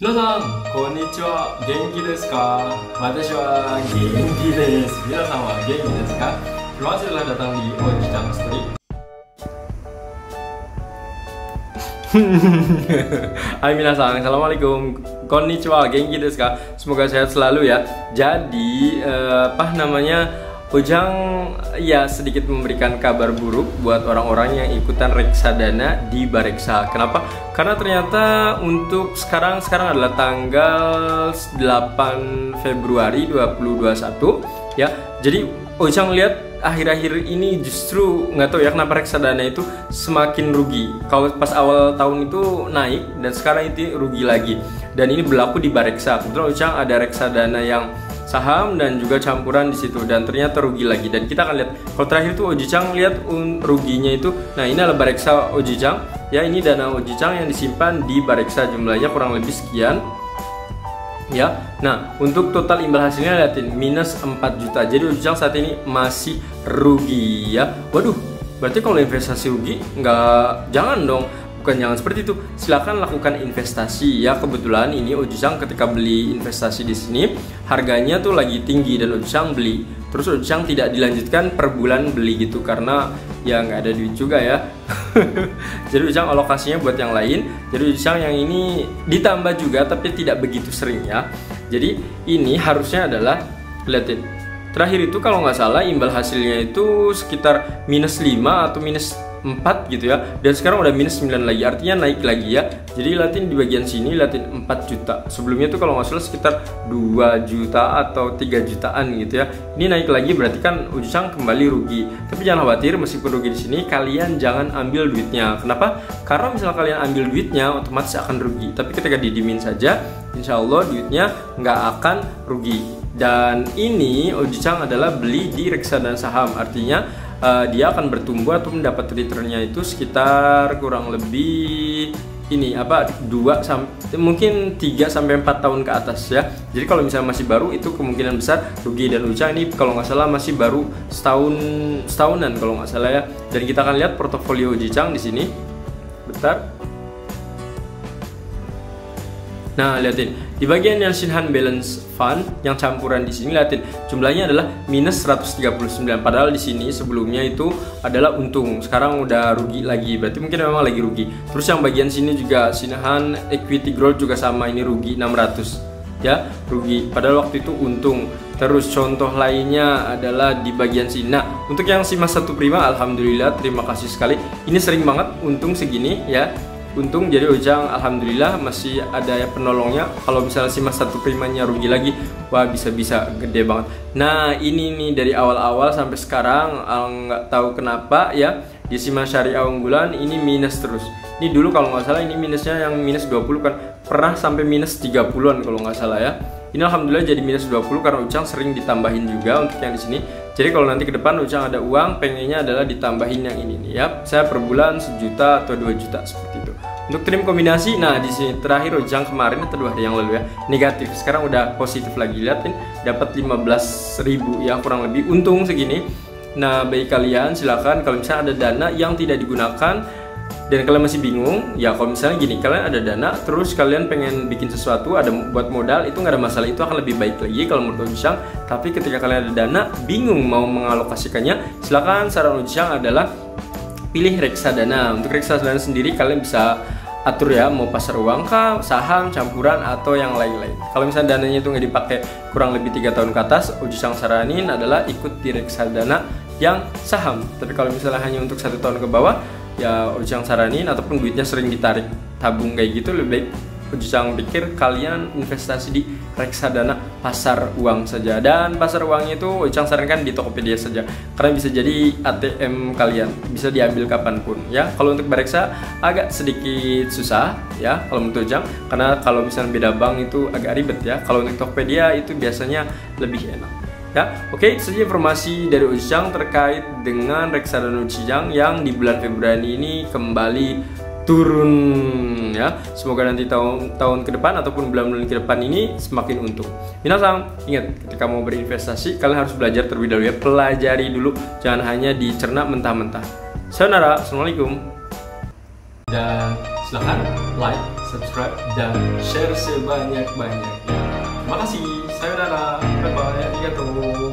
皆さん、こんにちは。元気ですか？ 私は元気です。皆さんは元気ですか? Terima kasih telah datang di Ojang Story. Hai minasan, assalamualaikum, konnichiwa, genki desu ka? Semoga sehat selalu ya. Jadi Ojang ya sedikit memberikan kabar buruk buat orang-orang yang ikutan reksadana di Bareksa. Kenapa? Karena ternyata untuk sekarang adalah tanggal 8 Februari 2021 ya. Jadi Ojang lihat akhir-akhir ini justru nggak tahu ya kenapa reksadana itu semakin rugi. Kalau pas awal tahun itu naik dan sekarang itu rugi lagi. Dan ini berlaku di Bareksa. Kebetulan Ojang ada reksadana yang saham dan juga campuran di situ dan ternyata rugi lagi. Dan kita akan lihat kalau terakhir itu Ojang lihat ruginya itu. Nah, ini adalah Bareksa Ojang. Ya, ini dana Ojang yang disimpan di Bareksa, jumlahnya kurang lebih sekian. Ya, nah untuk total imbal hasilnya lihatin minus 4 juta. Jadi Ojang saat ini masih rugi ya. Waduh, berarti kalau investasi rugi jangan dong. Bukan jangan seperti itu. Silakan lakukan investasi ya. Kebetulan ini Ojang ketika beli investasi di sini harganya tuh lagi tinggi dan Ojang beli. Terus Ojang tidak dilanjutkan per bulan beli gitu karena ya nggak ada duit juga ya. Jadi Ojang alokasinya buat yang lain. Jadi Ojang yang ini ditambah juga tapi tidak begitu sering ya. Jadi ini harusnya adalah lihatin. Terakhir itu kalau nggak salah imbal hasilnya itu sekitar minus 5 atau minus 4 gitu ya. Dan sekarang udah minus 9 lagi, artinya naik lagi ya. Jadi lihatin di bagian sini lihatin 4 juta. Sebelumnya tuh kalau nggak salah sekitar 2 juta atau 3 jutaan gitu ya. Ini naik lagi berarti kan Ojang kembali rugi. Tapi jangan khawatir, meskipun rugi di sini kalian jangan ambil duitnya. Kenapa? Karena misalnya kalian ambil duitnya otomatis akan rugi. Tapi ketika didiemin saja, insya Allah duitnya nggak akan rugi. Dan ini Ojang adalah beli di reksadana saham, artinya dia akan bertumbuh atau mendapat returnnya itu sekitar kurang lebih ini 3 sampai 4 tahun ke atas ya. Jadi kalau misalnya masih baru itu kemungkinan besar rugi. Dan Ojang ini kalau nggak salah masih baru setahunan kalau nggak salah ya. Dan kita akan lihat portofolio Ojang di sini. Bentar. Nah, lihatin di bagian yang Shinhan Balance Fund yang campuran di sini lihatin jumlahnya adalah minus 139. Padahal di sini sebelumnya itu adalah untung. Sekarang udah rugi lagi. Berarti mungkin memang lagi rugi. Terus yang bagian sini juga Shinhan Equity Growth juga sama, ini rugi 600. Ya, rugi. Padahal waktu itu untung. Terus contoh lainnya adalah di bagian sini. Nah, untuk yang Simas 1 Prima alhamdulillah terima kasih sekali. Ini sering banget untung segini ya. Untung, jadi Ojang alhamdulillah masih ada ya penolongnya. Kalau misalnya Simas 1 Primanya rugi lagi, wah bisa-bisa gede banget. Nah, ini nih dari awal-awal sampai sekarang nggak tahu kenapa ya di Simas Syariah Unggulan ini minus terus. Ini dulu kalau nggak salah ini minusnya yang minus 20 kan, pernah sampai minus 30-an kalau nggak salah ya. Ini alhamdulillah jadi minus 20 karena Ojang sering ditambahin juga untuk yang di sini. Jadi kalau nanti ke depan Ojang ada uang, pengennya adalah ditambahin yang ini nih ya. Saya per bulan 1 juta atau 2 juta seperti itu. Untuk trim kombinasi, nah di sini terakhir Ojang kemarin atau 2 hari yang lalu ya negatif. Sekarang udah positif lagi, lihatin dapat 15.000 ya kurang lebih untung segini. Nah, bagi kalian silakan kalau misalnya ada dana yang tidak digunakan dan kalian masih bingung, ya kalau misalnya gini, kalian ada dana terus kalian pengen bikin sesuatu, ada buat modal, itu nggak ada masalah, itu akan lebih baik lagi kalau menurut Ojang. Tapi ketika kalian ada dana bingung mau mengalokasikannya, silakan saran Ojang adalah pilih reksadana. Untuk reksadana sendiri kalian bisa atur ya, mau pasar uang kah, saham, campuran, atau yang lain-lain. Kalau misalnya dananya itu nggak dipakai kurang lebih 3 tahun ke atas, Ojang saranin adalah ikut di reksadana yang saham. Tapi kalau misalnya hanya untuk 1 tahun ke bawah, ya Ojang saranin ataupun duitnya sering ditarik tabung kayak gitu, lebih baik Ojang pikir kalian investasi di reksadana pasar uang saja. Dan pasar uangnya itu Ojang sarankan di Tokopedia saja karena bisa jadi ATM kalian, bisa diambil kapanpun ya. Kalau untuk Bareksa agak sedikit susah ya kalau menurut Ojang, karena kalau misalnya beda bank itu agak ribet ya. Kalau untuk Tokopedia itu biasanya lebih enak ya. Oke, itu saja informasi dari Ojang terkait dengan reksadana Ojang yang di bulan Februari ini kembali turun ya. Semoga nanti tahun ke depan ataupun bulan-bulan ke depan ini semakin untung. Minasan, ingat ketika mau berinvestasi kalian harus belajar terlebih dahulu ya. Pelajari dulu, jangan hanya dicerna mentah-mentah. Sayonara, assalamualaikum. Dan silahkan like, subscribe, dan share sebanyak-banyaknya. Terima kasih. Sayonara. Bye-bye. Arigatou.